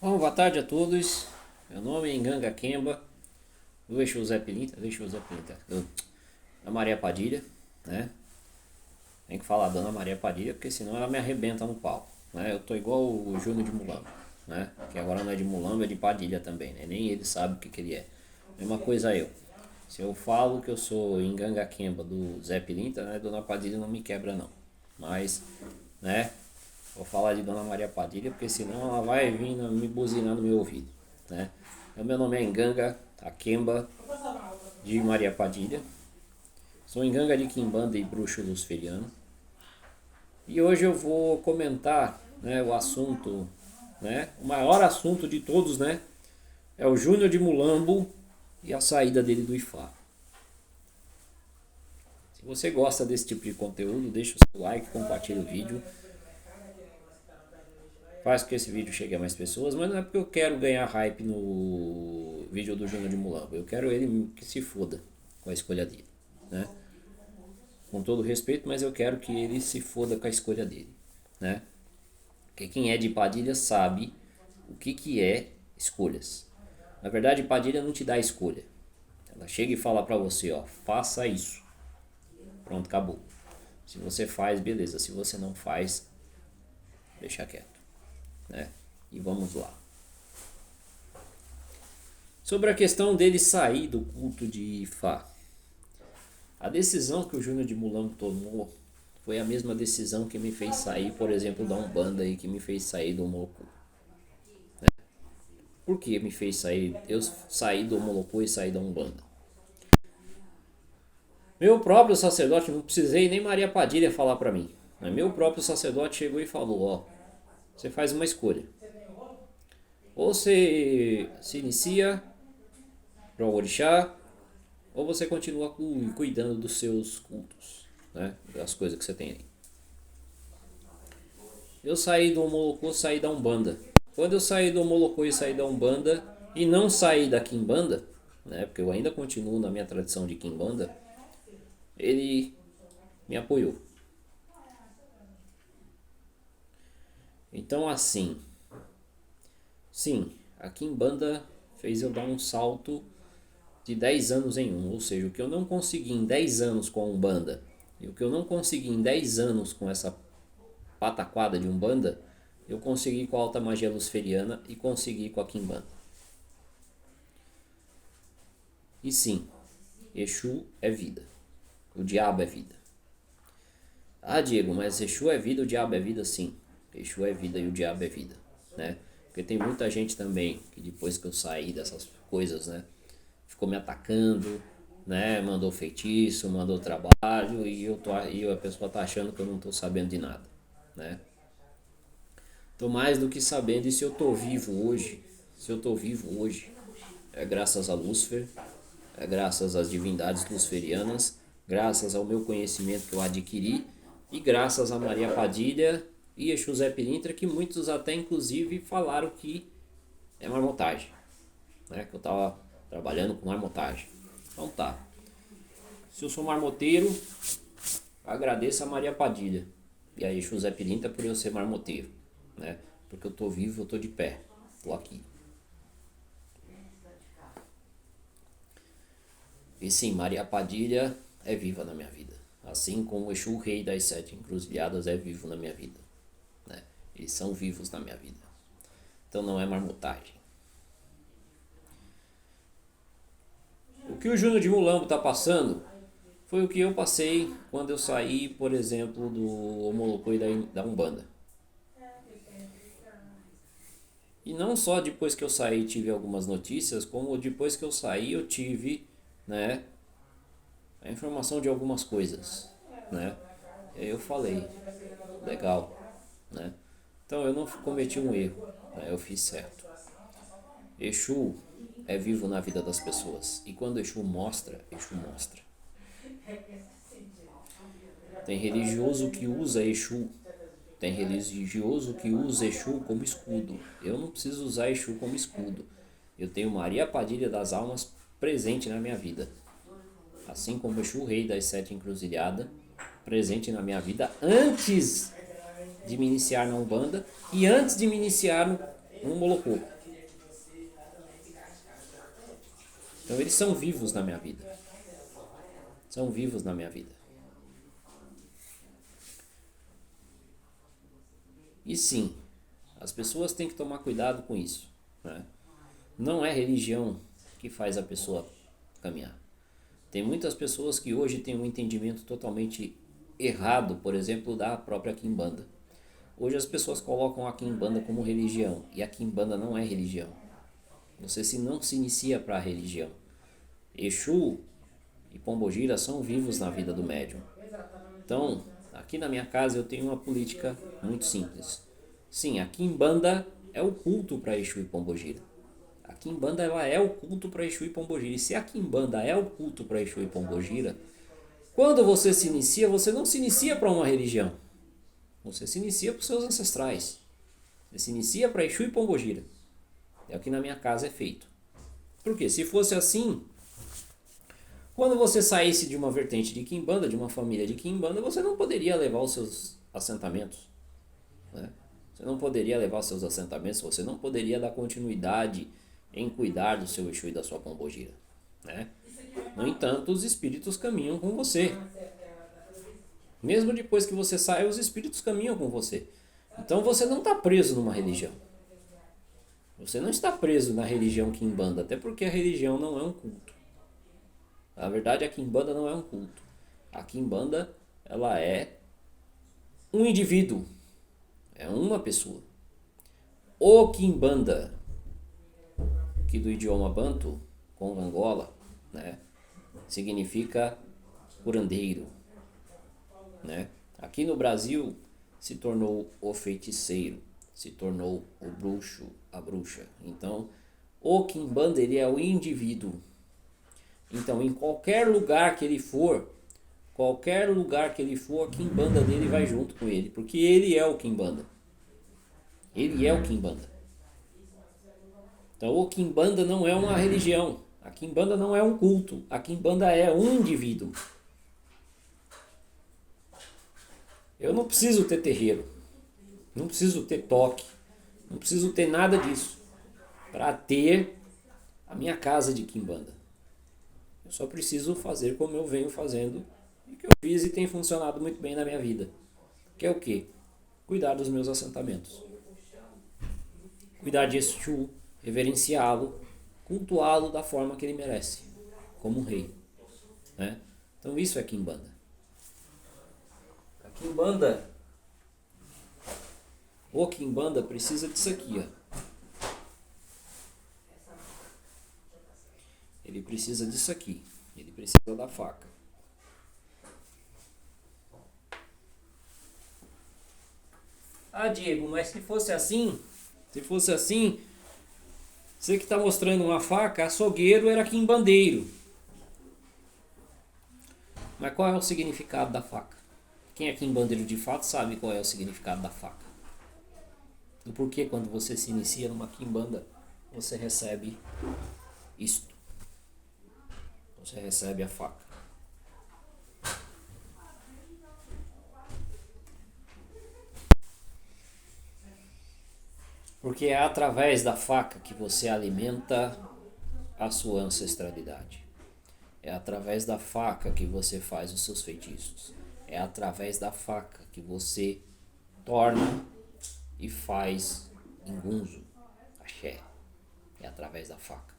Bom, boa tarde a todos. Meu nome é Nganga Kemba, do Exu Zé Pilintra, da Maria Padilha, né? Tem que falar Dona Maria Padilha, porque senão ela me arrebenta no pau, né? Eu tô igual o Júnior de Mulambo, né? Que agora não é de Mulambo, é de Padilha também, né? Nem ele sabe o que ele é. Mesma coisa eu. Se eu falo que eu sou Nganga Kemba do Zé Pilintra, né? Dona Padilha não me quebra não. Mas, né? Vou falar de Dona Maria Padilha, porque senão ela vai vir me buzinar no meu ouvido, né? O meu nome é Nganga Akemba de Maria Padilha. Sou Nganga de Quimbanda e bruxo luciferiano. E hoje eu vou comentar, né, o assunto, né? O maior assunto de todos, né? É o Júnior de Mulambo e a saída dele do Ifá. Se você gosta desse tipo de conteúdo, deixa o seu like, compartilha o vídeo. Faz com que esse vídeo chegue a mais pessoas, mas não é porque eu quero ganhar hype no vídeo do Júnior de Mulambo. Eu quero ele que se foda com a escolha dele, né? Com todo respeito, mas eu quero que ele se foda com a escolha dele, né? Porque quem é de Padilha sabe o que é escolhas. Na verdade, Padilha não te dá escolha. Ela chega e fala pra você, ó, faça isso. Pronto, acabou. Se você faz, beleza. Se você não faz, deixa quieto, né? E vamos lá. Sobre a questão dele sair do culto de Ifá. A decisão que o Júnior de Mulambo tomou foi a mesma decisão que me fez sair, por exemplo, da Umbanda e que me fez sair do Molocu. Por que me fez sair? Eu saí do Molocu e saí da Umbanda. Meu próprio sacerdote, não precisei nem Maria Padilha falar pra mim. Meu próprio sacerdote chegou e falou, ó, você faz uma escolha. Ou você se inicia para o orixá, ou você continua cuidando dos seus cultos, né? Das coisas que você tem aí. Eu saí do Moloco, saí da Umbanda. Quando eu saí do Moloco e saí da Umbanda, e não saí da Quimbanda, né? Porque eu ainda continuo na minha tradição de Quimbanda, ele me apoiou. Então assim, sim, a Quimbanda fez eu dar um salto de 10 anos em um, ou seja, o que eu não consegui em 10 anos com a Umbanda e o que eu não consegui em 10 anos com essa pataquada de Umbanda, eu consegui com a alta magia luciferiana e consegui com a Quimbanda. E sim, Exu é vida, o diabo é vida. Ah, Diego, mas Exu é vida, o diabo é vida? Sim, Exu é vida e o diabo é vida, né? Porque tem muita gente também que depois que eu saí dessas coisas, né, ficou me atacando, né? Mandou feitiço, mandou trabalho e a pessoa tá achando que eu não tô sabendo de nada, né? Tô mais do que sabendo, e se eu tô vivo hoje, é graças a Lúcifer, é graças às divindades luciferianas, graças ao meu conhecimento que eu adquiri e graças a Maria Padilha e Exu Zé Pilintra, que muitos até inclusive falaram que é marmotagem, né? Que eu tava trabalhando com marmotagem. Então tá. Se eu sou marmoteiro, agradeço a Maria Padilha e a Exu Zé Pilintra por eu ser marmoteiro, né? Porque eu tô vivo, eu tô de pé, tô aqui. E sim, Maria Padilha é viva na minha vida. Assim como o Exu Rei das Sete Encruzilhadas é vivo na minha vida, né? Eles são vivos na minha vida. Então não é marmotagem. O que o Júnior de Mulambo está passando foi o que eu passei quando eu saí, por exemplo, do Omolocô e da Umbanda. E não só depois que eu saí tive algumas notícias, como depois que eu saí eu tive, né, a informação de algumas coisas, né? E aí eu falei, legal, né? Então eu não cometi um erro, né? Eu fiz certo. Exu é vivo na vida das pessoas. E quando Exu mostra, Exu mostra. Tem religioso que usa Exu. Tem religioso que usa Exu como escudo. Eu não preciso usar Exu como escudo. Eu tenho Maria Padilha das Almas presente na minha vida. Assim como Exu Rei das Sete Encruzilhadas presente na minha vida antes de me iniciar na Umbanda e antes de me iniciar no Molocô. Então eles são vivos na minha vida. São vivos na minha vida. E sim, as pessoas têm que tomar cuidado com isso, né? Não é religião que faz a pessoa caminhar. Tem muitas pessoas que hoje têm um entendimento totalmente errado, por exemplo, da própria Quimbanda. Hoje as pessoas colocam a Quimbanda como religião, e a Quimbanda não é religião. Você não se inicia para a religião. Exu e Pombogira são vivos na vida do médium. Então, aqui na minha casa eu tenho uma política muito simples. Sim, a Quimbanda é o culto para Exu e Pombogira. A Quimbanda ela é o culto para Exu e Pombogira. E se a Quimbanda é o culto para Exu e Pombogira, quando você se inicia, você não se inicia para uma religião. Você se inicia para os seus ancestrais. Você se inicia para Exu e Pombogira. É o que na minha casa é feito. Por quê? Se fosse assim, quando você saísse de uma vertente de Quimbanda, de uma família de Quimbanda, você não poderia levar os seus assentamentos, né? Você não poderia levar os seus assentamentos, você não poderia dar continuidade em cuidar do seu Exu e da sua Pombogira, né? No entanto, os espíritos caminham com você. Mesmo depois que você sai, os espíritos caminham com você. Então você não está preso numa religião. Você não está preso na religião Quimbanda, até porque a religião não é um culto. Na verdade, a Quimbanda não é um culto. A Quimbanda, ela é um indivíduo. É uma pessoa. O Quimbanda, que do idioma Banto, com Angola, né, significa curandeiro, né? Aqui no Brasil se tornou o feiticeiro, se tornou o bruxo, a bruxa. Então, o Quimbanda ele é o indivíduo. Então, em qualquer lugar que ele for, a Quimbanda dele vai junto com ele, porque ele é o Quimbanda. Ele é o Quimbanda. Então, o Quimbanda não é uma religião. A Quimbanda não é um culto. A Quimbanda é um indivíduo. Eu não preciso ter terreiro. Não preciso ter toque. Não preciso ter nada disso para ter a minha casa de Quimbanda. Eu só preciso fazer como eu venho fazendo e que eu fiz e tem funcionado muito bem na minha vida. Que é o quê? Cuidar dos meus assentamentos. Cuidar de Exu, reverenciá-lo, cultuá-lo da forma que ele merece, como um rei, né? Então isso é Quimbanda. A Quimbanda, o Quimbanda precisa disso aqui, ó. Ele precisa disso aqui. Ele precisa da faca. Ah, Diego, mas se fosse assim, você que está mostrando uma faca, açougueiro era quimbandeiro. Mas qual é o significado da faca? Quem é quimbandeiro de fato sabe qual é o significado da faca. Do porquê quando você se inicia numa quimbanda, você recebe isto. Você recebe a faca. Porque é através da faca que você alimenta a sua ancestralidade. É através da faca que você faz os seus feitiços. É através da faca que você torna e faz ingunzo, axé. É através da faca.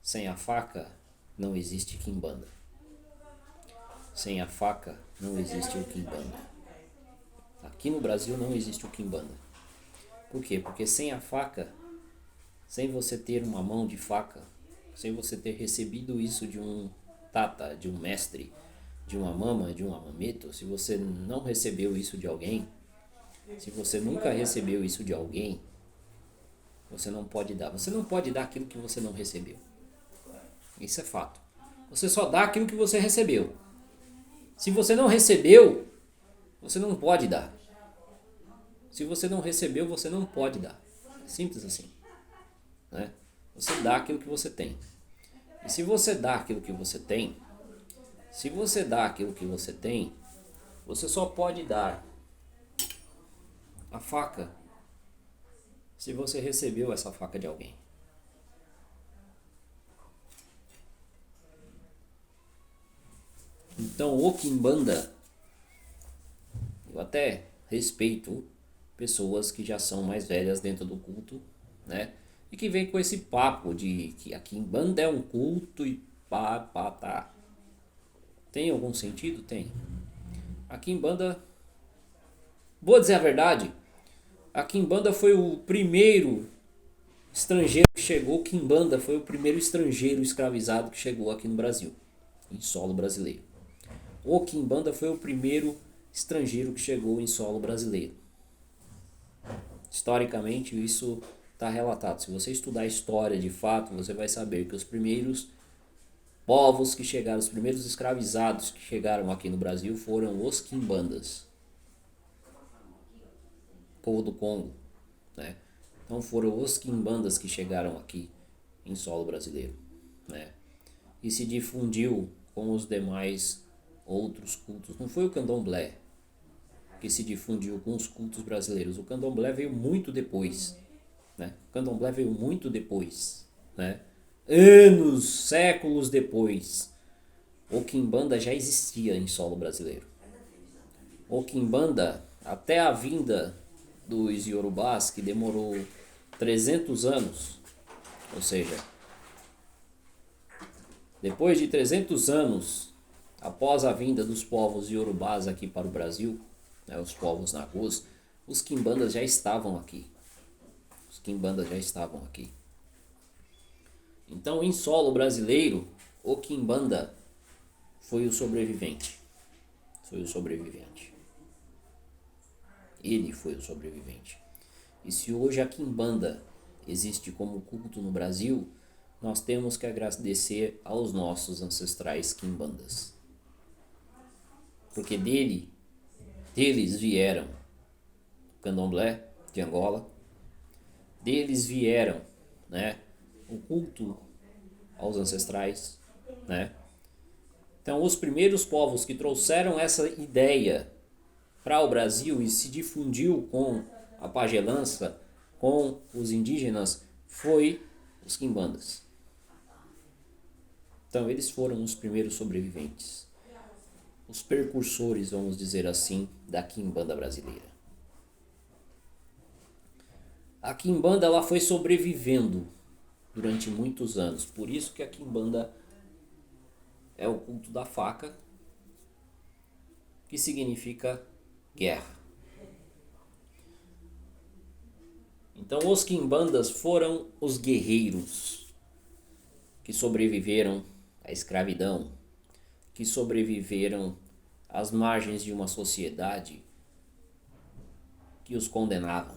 Sem a faca não existe quimbanda. Sem a faca não existe o quimbanda. Aqui no Brasil não existe o quimbanda. Por quê? Porque sem a faca, sem você ter uma mão de faca, sem você ter recebido isso de um tata, de um mestre, de uma mama, de um amameto, se você não recebeu isso de alguém, se você nunca recebeu isso de alguém, você não pode dar. Você não pode dar aquilo que você não recebeu. Isso é fato. Você só dá aquilo que você recebeu. Se você não recebeu, você não pode dar. Se você não recebeu, você não pode dar. É simples assim, né? Você dá aquilo que você tem. E se você dá aquilo que você tem, você só pode dar a faca se você recebeu essa faca de alguém. Então o Quimbanda, eu até respeito pessoas que já são mais velhas dentro do culto, né? E que vem com esse papo de que a Quimbanda é um culto e pá, pá, tá. Tem algum sentido? Tem. A Quimbanda, vou dizer a verdade, a Quimbanda foi o primeiro estrangeiro que chegou. Quimbanda foi o primeiro estrangeiro escravizado que chegou aqui no Brasil, em solo brasileiro. O Quimbanda foi o primeiro estrangeiro que chegou em solo brasileiro. Historicamente, isso está relatado. Se você estudar a história de fato, você vai saber que os primeiros povos que chegaram, os primeiros escravizados que chegaram aqui no Brasil foram os Quimbandas, povo do Congo, né? Então foram os Quimbandas que chegaram aqui em solo brasileiro, né? E se difundiu com os demais outros cultos. Não foi o candomblé que se difundiu com os cultos brasileiros. O candomblé veio muito depois, né? O candomblé veio muito depois, né? Anos, séculos depois. O Quimbanda já existia em solo brasileiro. O Quimbanda, até a vinda dos Yorubás, que demorou 300 anos, ou seja, depois de 300 anos após a vinda dos povos Yorubás aqui para o Brasil, né, os povos nagôs, os Quimbandas já estavam aqui. Os Quimbandas já estavam aqui. Então, em solo brasileiro, o Quimbanda foi o sobrevivente. Foi o sobrevivente. Ele foi o sobrevivente. E se hoje a Quimbanda existe como culto no Brasil, nós temos que agradecer aos nossos ancestrais Quimbandas. Porque deles vieram o candomblé de Angola, deles vieram, né, o culto aos ancestrais, né? Então, os primeiros povos que trouxeram essa ideia para o Brasil e se difundiu com a pagelança, com os indígenas, foi os Quimbandas. Então, eles foram os primeiros sobreviventes, os precursores, vamos dizer assim, da Quimbanda brasileira. A Quimbanda ela foi sobrevivendo durante muitos anos, por isso que a Quimbanda é o culto da faca, que significa guerra. Então os Quimbandas foram os guerreiros que sobreviveram à escravidão, que sobreviveram às margens de uma sociedade que os condenava.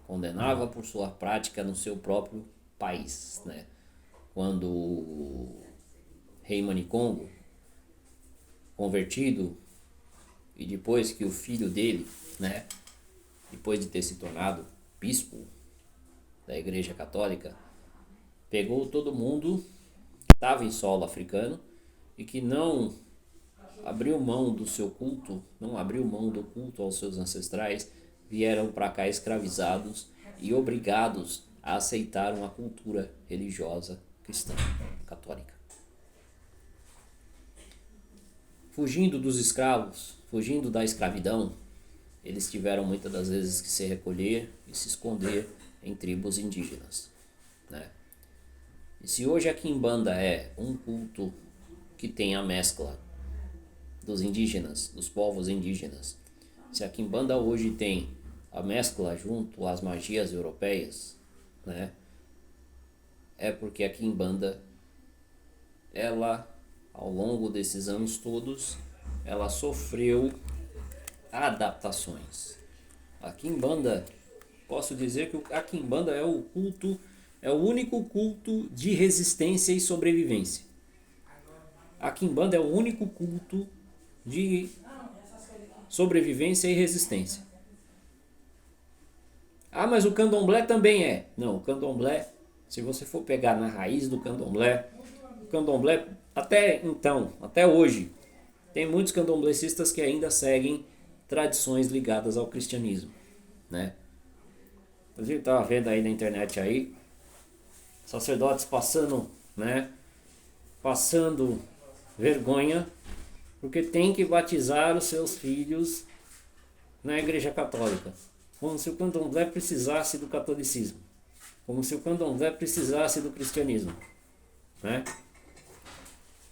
Condenava por sua prática no seu próprio país, né? Quando o rei Manicongo, convertido, e depois que o filho dele, né, depois de ter se tornado bispo da Igreja Católica, pegou todo mundo que estava em solo africano e que não abriu mão do seu culto, não abriu mão do culto aos seus ancestrais, vieram para cá escravizados e obrigados a aceitar uma cultura religiosa cristã católica. Fugindo dos escravos, fugindo da escravidão, eles tiveram muitas das vezes que se recolher e se esconder em tribos indígenas, né? E se hoje a Quimbanda é um culto que tem a mescla dos indígenas, dos povos indígenas, se a Quimbanda hoje tem a mescla junto às magias europeias, né, é porque a Quimbanda, ela, ao longo desses anos todos, ela sofreu adaptações. A Quimbanda, posso dizer que a Quimbanda é o culto, é o único culto de resistência e sobrevivência. A Quimbanda é o único culto de sobrevivência e resistência. Ah, mas o candomblé também é. Não, o candomblé, se você for pegar na raiz do candomblé, o candomblé, até então, até hoje, tem muitos candomblecistas que ainda seguem tradições ligadas ao cristianismo, né? Inclusive, estava vendo aí na internet aí, sacerdotes passando, né, passando vergonha porque tem que batizar os seus filhos na Igreja Católica. Como se o candomblé precisasse do catolicismo. Como se o candomblé precisasse do cristianismo. Né?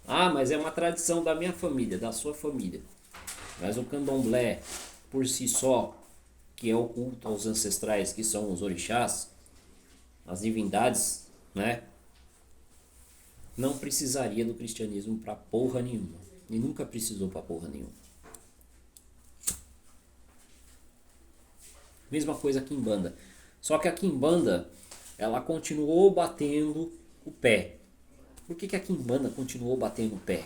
Ah, mas é uma tradição da minha família, da sua família. Mas o candomblé, por si só, que é o culto aos ancestrais, que são os orixás, as divindades, né? Não precisaria do cristianismo pra porra nenhuma. E nunca precisou pra porra nenhuma. Mesma coisa a Quimbanda. Só que a Quimbanda, ela continuou batendo o pé. Por que a Quimbanda continuou batendo o pé?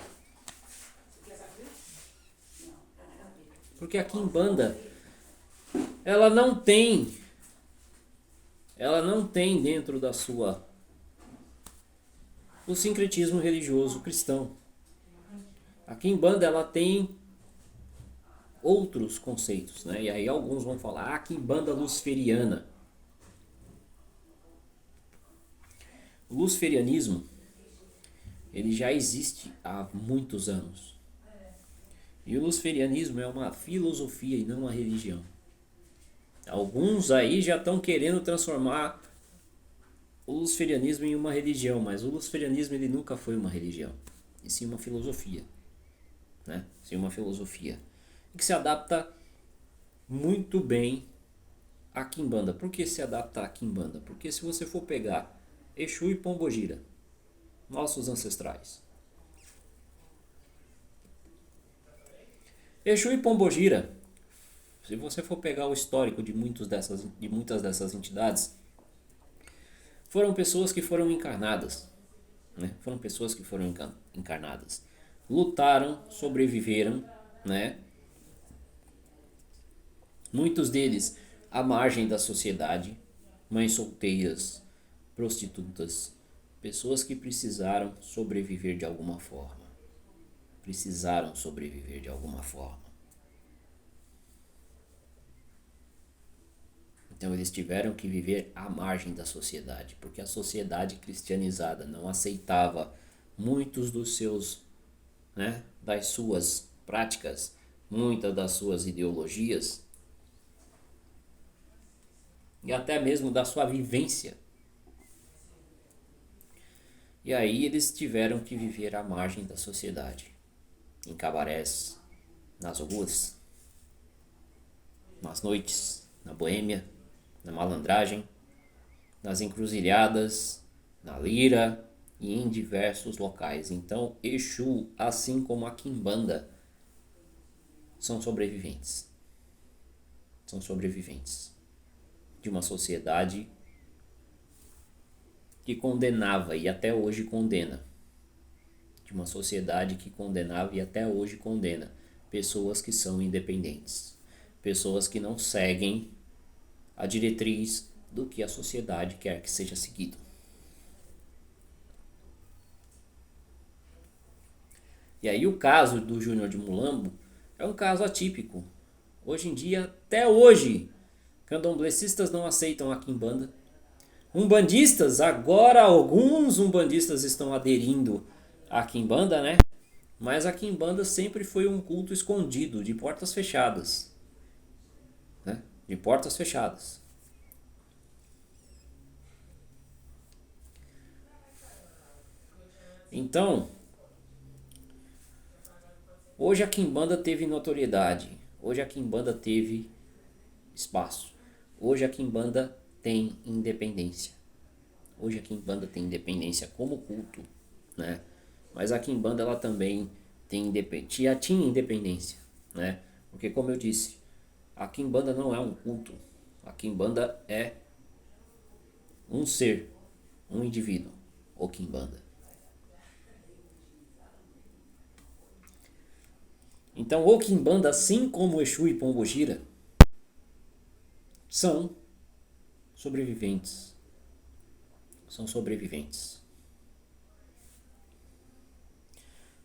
Porque a Quimbanda, ela não tem dentro da sua o sincretismo religioso cristão. A Quimbanda, ela tem outros conceitos, né? E aí alguns vão falar, a Quimbanda luciferiana. O luciferianismo, ele já existe há muitos anos. E o luciferianismo é uma filosofia e não uma religião. Alguns aí já estão querendo transformar o luciferianismo em uma religião, mas o luciferianismo ele nunca foi uma religião, e sim uma filosofia, né? Sim, uma filosofia que se adapta muito bem à Quimbanda. Por que se adapta à Quimbanda? Porque se você for pegar Exu e Pombogira, nossos ancestrais, Exu e Pombogira, se você for pegar o histórico de muitas dessas entidades, foram pessoas que foram encarnadas, né? Foram pessoas que foram encarnadas, lutaram, sobreviveram, né? Muitos deles à margem da sociedade, mães solteiras, prostitutas, pessoas que precisaram sobreviver de alguma forma. Precisaram sobreviver de alguma forma. Então eles tiveram que viver à margem da sociedade, porque a sociedade cristianizada não aceitava muitos dos seus, né, das suas práticas, muitas das suas ideologias e até mesmo da sua vivência. E aí eles tiveram que viver à margem da sociedade, em cabarés, nas ruas, nas noites, na boêmia, na malandragem, nas encruzilhadas, na lira e em diversos locais. Então, Exu, assim como a Quimbanda, são sobreviventes. São sobreviventes de uma sociedade que condenava e até hoje condena. De uma sociedade que condenava e até hoje condena pessoas que são independentes. Pessoas que não seguem a diretriz do que a sociedade quer que seja seguido. E aí o caso do Júnior de Mulambo é um caso atípico. Hoje em dia, até hoje, candomblecistas não aceitam a Quimbanda. Umbandistas, agora alguns umbandistas estão aderindo à Quimbanda, né? Mas a Quimbanda sempre foi um culto escondido, de portas fechadas. Né? De portas fechadas. Então, hoje a Quimbanda teve notoriedade. Hoje a Quimbanda teve espaço. Hoje a Quimbanda tem independência. Hoje a Quimbanda tem independência como culto, né? Mas a Quimbanda ela também já tinha independência, né? Porque como eu disse, a Quimbanda não é um culto. A Quimbanda é um ser, um indivíduo, o Quimbanda. Então o Quimbanda, assim como Exu e Pombogira, são sobreviventes. São sobreviventes.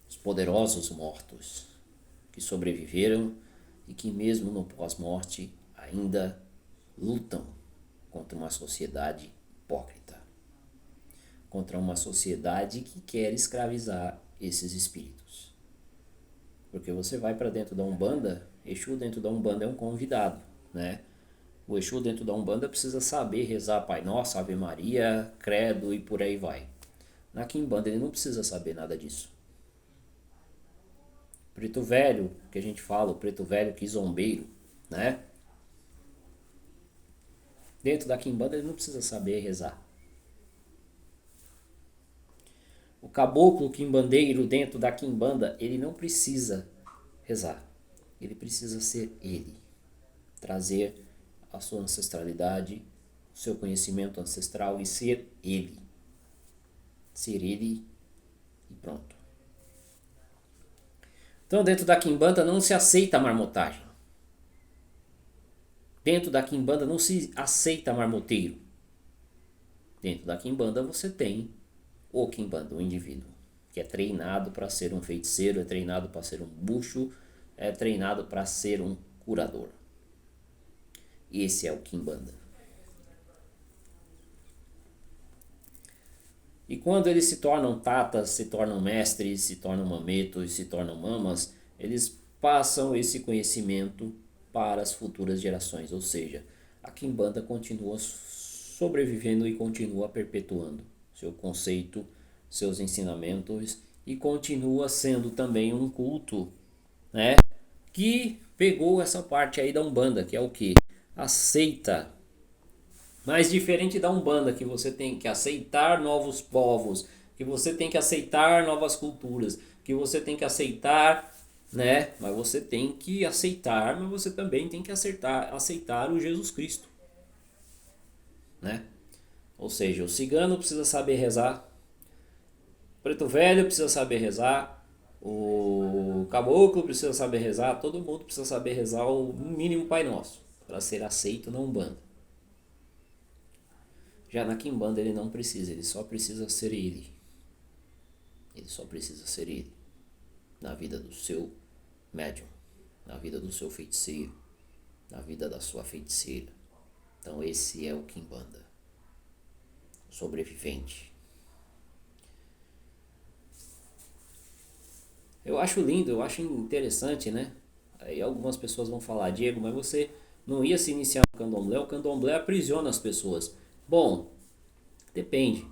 Os poderosos mortos que sobreviveram e que mesmo no pós-morte ainda lutam contra uma sociedade hipócrita, contra uma sociedade que quer escravizar esses espíritos. Porque você vai para dentro da Umbanda, Exu dentro da Umbanda é um convidado, né? O Exu dentro da Umbanda precisa saber rezar Pai Nosso, Ave Maria, Credo e por aí vai. Na Quimbanda ele não precisa saber nada disso. Preto velho, que a gente fala, o preto velho quizombeiro, né? Dentro da Quimbanda ele não precisa saber rezar. O caboclo quimbandeiro dentro da Quimbanda, ele não precisa rezar. Ele precisa ser ele. Trazer a sua ancestralidade, o seu conhecimento ancestral e ser ele. Ser ele e pronto. Então, dentro da Quimbanda não se aceita a marmotagem. Dentro da Quimbanda não se aceita marmoteiro. Dentro da Quimbanda você tem o Quimbanda, o indivíduo, que é treinado para ser um feiticeiro, é treinado para ser um bruxo, é treinado para ser um curador. Esse é o Quimbanda. E quando eles se tornam tatas, se tornam mestres, se tornam mametos, se tornam mamas, eles passam esse conhecimento para as futuras gerações. Ou seja, a Quimbanda continua sobrevivendo e continua perpetuando seu conceito, seus ensinamentos e continua sendo também um culto, né, que pegou essa parte aí da Umbanda, que é o que? Aceita. Mas diferente da Umbanda, que você tem que aceitar novos povos, que você tem que aceitar novas culturas, que você tem que aceitar, né? Mas você tem que aceitar, mas você também tem que aceitar o Jesus Cristo, né? Ou seja, o cigano precisa saber rezar, o preto velho precisa saber rezar, o caboclo precisa saber rezar, todo mundo precisa saber rezar o mínimo Pai Nosso para ser aceito na Umbanda. Já na Quimbanda ele não precisa, ele só precisa ser ele. Ele só precisa ser ele. Na vida do seu médium, na vida do seu feiticeiro, na vida da sua feiticeira. Então esse é o Quimbanda. Sobrevivente. Eu acho lindo, eu acho interessante, né? Aí algumas pessoas vão falar, Diego, mas você não ia se iniciar no candomblé? O candomblé aprisiona as pessoas. Bom, depende.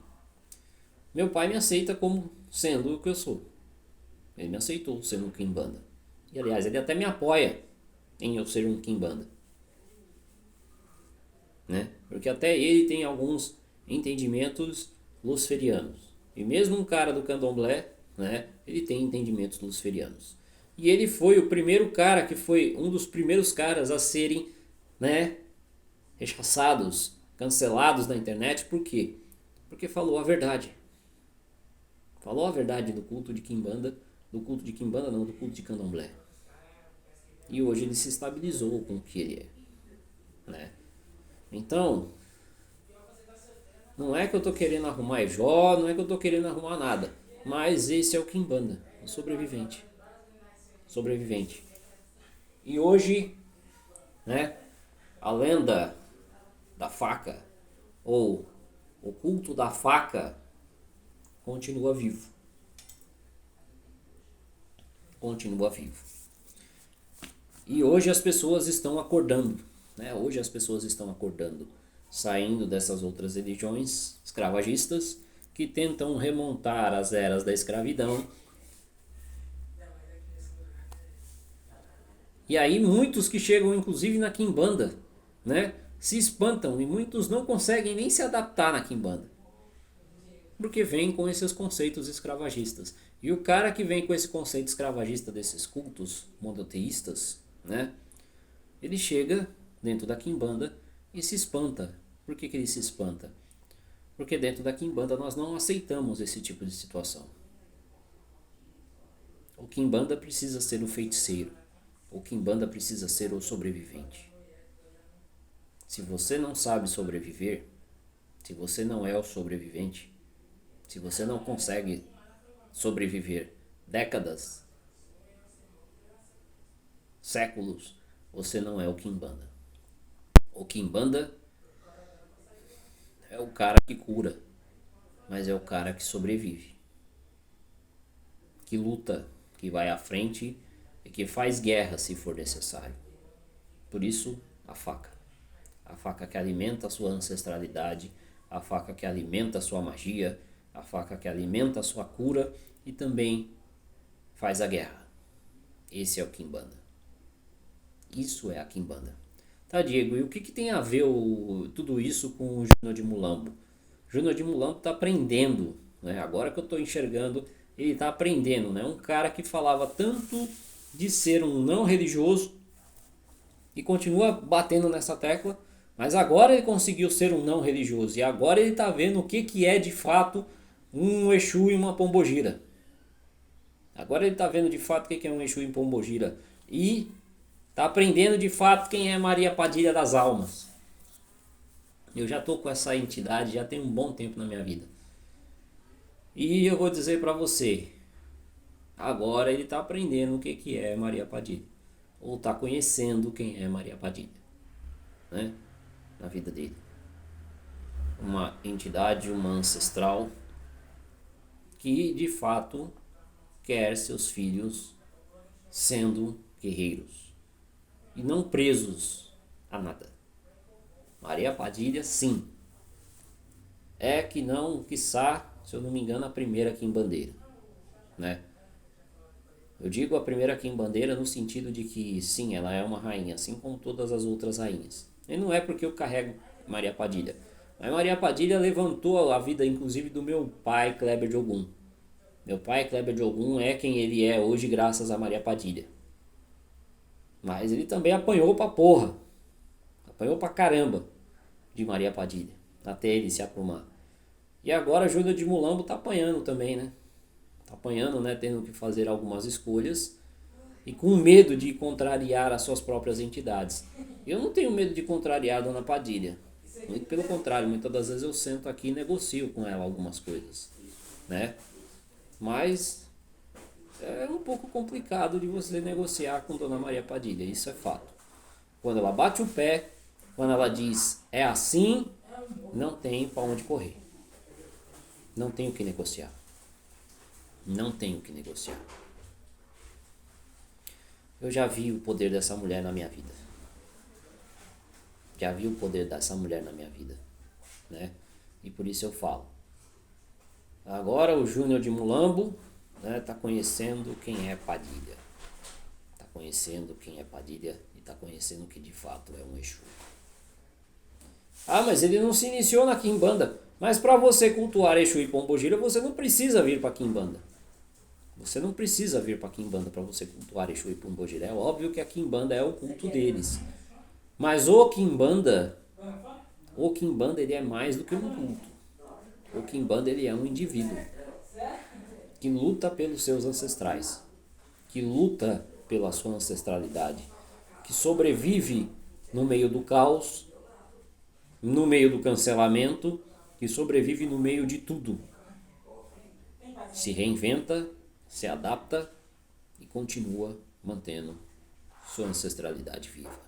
Meu pai me aceita como sendo o que eu sou. Ele me aceitou sendo um Quimbanda. E aliás, ele até me apoia em eu ser um Quimbanda. Né? Porque até ele tem alguns entendimentos luciferianos. E mesmo um cara do candomblé, né, ele tem entendimentos luciferianos. E ele foi o primeiro cara que foi um dos primeiros caras a serem, né, rechaçados, cancelados na internet. Por quê? Porque falou a verdade. Falou a verdade do culto de Quimbanda, do culto de Quimbanda não, do culto de Candomblé. E hoje ele se estabilizou com o que ele é, né? Então, não é que eu tô querendo arrumar Jó, não é que eu tô querendo arrumar nada, mas esse é o Quimbanda, o sobrevivente. Sobrevivente. E hoje, né, a lenda da faca, ou o culto da faca, continua vivo. Continua vivo. E hoje as pessoas estão acordando, né? Hoje as pessoas estão acordando, saindo dessas outras religiões escravagistas que tentam remontar as eras da escravidão. E aí muitos que chegam inclusive na Quimbanda, né, se espantam e muitos não conseguem nem se adaptar na Quimbanda. Porque vem com esses conceitos escravagistas. E o cara que vem com esse conceito escravagista desses cultos monoteístas, né, ele chega dentro da Quimbanda e se espanta. Por que ele se espanta? Porque dentro da Quimbanda nós não aceitamos esse tipo de situação. O Quimbanda precisa ser o feiticeiro. O Quimbanda precisa ser o sobrevivente. Se você não sabe sobreviver, se você não é o sobrevivente, se você não consegue sobreviver décadas, séculos, você não é o Quimbanda. O Quimbanda é o cara que cura, mas é o cara que sobrevive, que luta, que vai à frente e que faz guerra se for necessário. Por isso, a faca. A faca que alimenta a sua ancestralidade, a faca que alimenta a sua magia, a faca que alimenta a sua cura e também faz a guerra. Esse é o Kimbanda. Isso é a Kimbanda. Tá, Diego, e o que tem a ver tudo isso com o Júnior de Mulambo? O Júnior de Mulambo está aprendendo, né? Agora que eu estou enxergando, ele está aprendendo, né? Um cara que falava tanto de ser um não religioso e continua batendo nessa tecla, mas agora ele conseguiu ser um não religioso e agora ele está vendo o que é de fato um Exu e uma Pombogira. Agora ele está vendo de fato o que é um Exu e um Pombogira e está aprendendo de fato quem é Maria Padilha das Almas. Eu já estou com essa entidade já tem um bom tempo na minha vida. E eu vou dizer para você, agora ele está aprendendo o que é Maria Padilha. Ou está conhecendo quem é Maria Padilha, né? Na vida dele. Uma entidade, uma ancestral que de fato quer seus filhos sendo guerreiros e não presos a nada. Maria Padilha, sim, é que não, quiçá, se eu não me engano, a primeira quimbandeira, né? Eu digo a primeira quimbandeira no sentido de que, sim, ela é uma rainha, assim como todas as outras rainhas. E não é porque eu carrego Maria Padilha, mas Maria Padilha levantou a vida, inclusive, do meu pai, Kleber de Ogum. Meu pai, Kleber de Ogum, é quem ele é hoje graças a Maria Padilha. Mas ele também apanhou pra porra. Apanhou pra caramba de Maria Padilha, até ele se aprumar. E agora Júnior de Mulambo tá apanhando também, né? Tá apanhando, né? Tendo que fazer algumas escolhas e com medo de contrariar as suas próprias entidades. Eu não tenho medo de contrariar a Dona Padilha. Muito pelo contrário, muitas das vezes eu sento aqui e negocio com ela algumas coisas, né? Mas é um pouco complicado de você negociar com Dona Maria Padilha, isso é fato. Quando ela bate o pé, quando ela diz é assim, não tem para onde correr. Não tem o que negociar. Não tem o que negociar. Eu já vi o poder dessa mulher na minha vida. Já vi o poder dessa mulher na minha vida, né? E por isso eu falo. Agora o Júnior de Mulambo, né, tá conhecendo quem é Padilha. Tá conhecendo quem é Padilha e tá conhecendo que de fato é um Exu. Ah, mas ele não se iniciou na Kimbanda. Mas para você cultuar Exu e Pombogira, você não precisa vir para Kimbanda. Você não precisa vir para Kimbanda para você cultuar Exu e Pombogira. É óbvio que a Kimbanda é o culto deles. Mas o Kimbanda ele é mais do que um culto. O Kimbanda ele é um indivíduo que luta pelos seus ancestrais, que luta pela sua ancestralidade, que sobrevive no meio do caos, no meio do cancelamento, que sobrevive no meio de tudo. Se reinventa, se adapta e continua mantendo sua ancestralidade viva.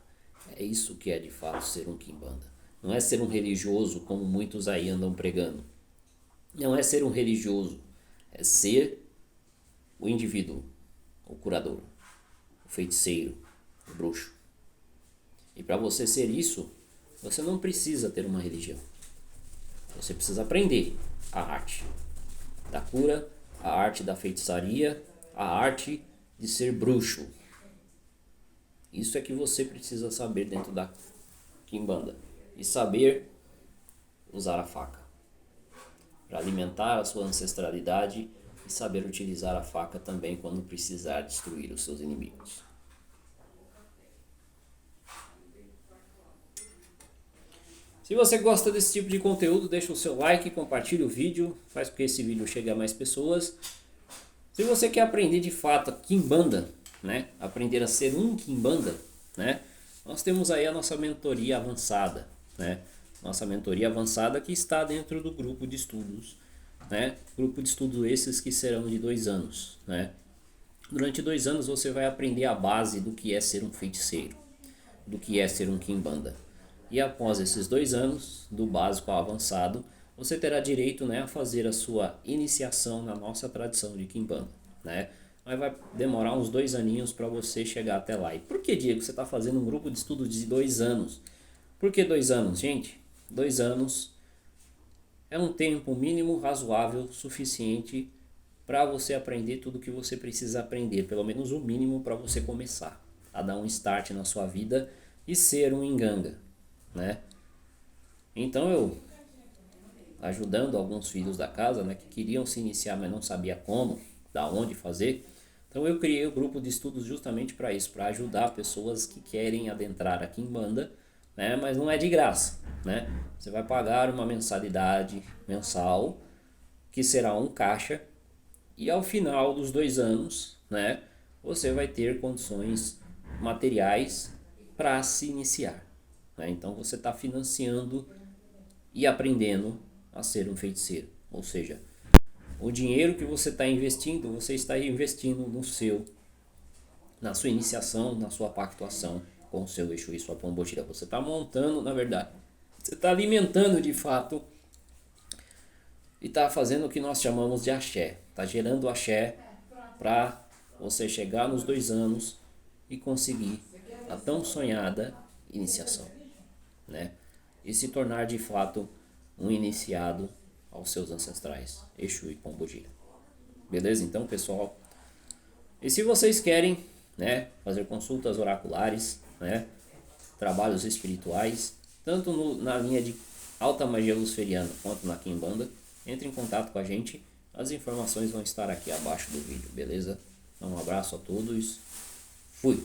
É isso que é de fato ser um Kimbanda. Não é ser um religioso como muitos aí andam pregando. Não é ser um religioso. É ser o indivíduo, o curador, o feiticeiro, o bruxo. E para você ser isso, você não precisa ter uma religião. Você precisa aprender a arte da cura, a arte da feitiçaria, a arte de ser bruxo. Isso é que você precisa saber dentro da Kimbanda. E saber usar a faca para alimentar a sua ancestralidade e saber utilizar a faca também quando precisar destruir os seus inimigos. Se você gosta desse tipo de conteúdo, deixa o seu like, compartilha o vídeo, faz com que esse vídeo chegue a mais pessoas. Se você quer aprender de fato a Kimbanda, né, aprender a ser um Kimbanda, né, nós temos aí a nossa mentoria avançada, né, nossa mentoria avançada que está dentro do grupo de estudos, né, grupo de estudos esses que serão de 2 anos, né. Durante 2 anos você vai aprender a base do que é ser um feiticeiro, do que é ser um Kimbanda. E após esses 2 anos, do básico ao avançado, você terá direito, né, a fazer a sua iniciação na nossa tradição de Kimbanda, né? mas vai demorar uns 2 aninhos para você chegar até lá. E por que, Diego, você está fazendo um grupo de estudo de 2 anos? Por que 2 anos, gente? 2 anos é um tempo mínimo razoável suficiente para você aprender tudo que você precisa aprender, pelo menos o mínimo para você começar a dar um start na sua vida e ser um enganga, né? Então eu, ajudando alguns filhos da casa, né, que queriam se iniciar, mas não sabia como, da onde fazer, então eu criei o grupo de estudos justamente para isso, para ajudar pessoas que querem adentrar a Kimbanda, né, mas não é de graça, né? Você vai pagar uma mensalidade mensal, que será um caixa, e ao final dos 2 anos, né, você vai ter condições materiais para se iniciar, né? Então você está financiando e aprendendo a ser um feiticeiro, ou seja, o dinheiro que você está investindo, você está investindo na sua iniciação, na sua pactuação com o seu Exu e sua Pombogira. Você está montando, na verdade, você está alimentando de fato e está fazendo o que nós chamamos de axé. Está gerando axé para você chegar nos 2 anos e conseguir a tão sonhada iniciação, né? E se tornar de fato um iniciado aos seus ancestrais, Exu e Pombogira. Beleza? Então, pessoal, e se vocês querem, né, fazer consultas oraculares, né, trabalhos espirituais, tanto na linha de alta magia luciferiana quanto na Kimbanda, entre em contato com a gente. As informações vão estar aqui abaixo do vídeo, beleza? Então, um abraço a todos. Fui!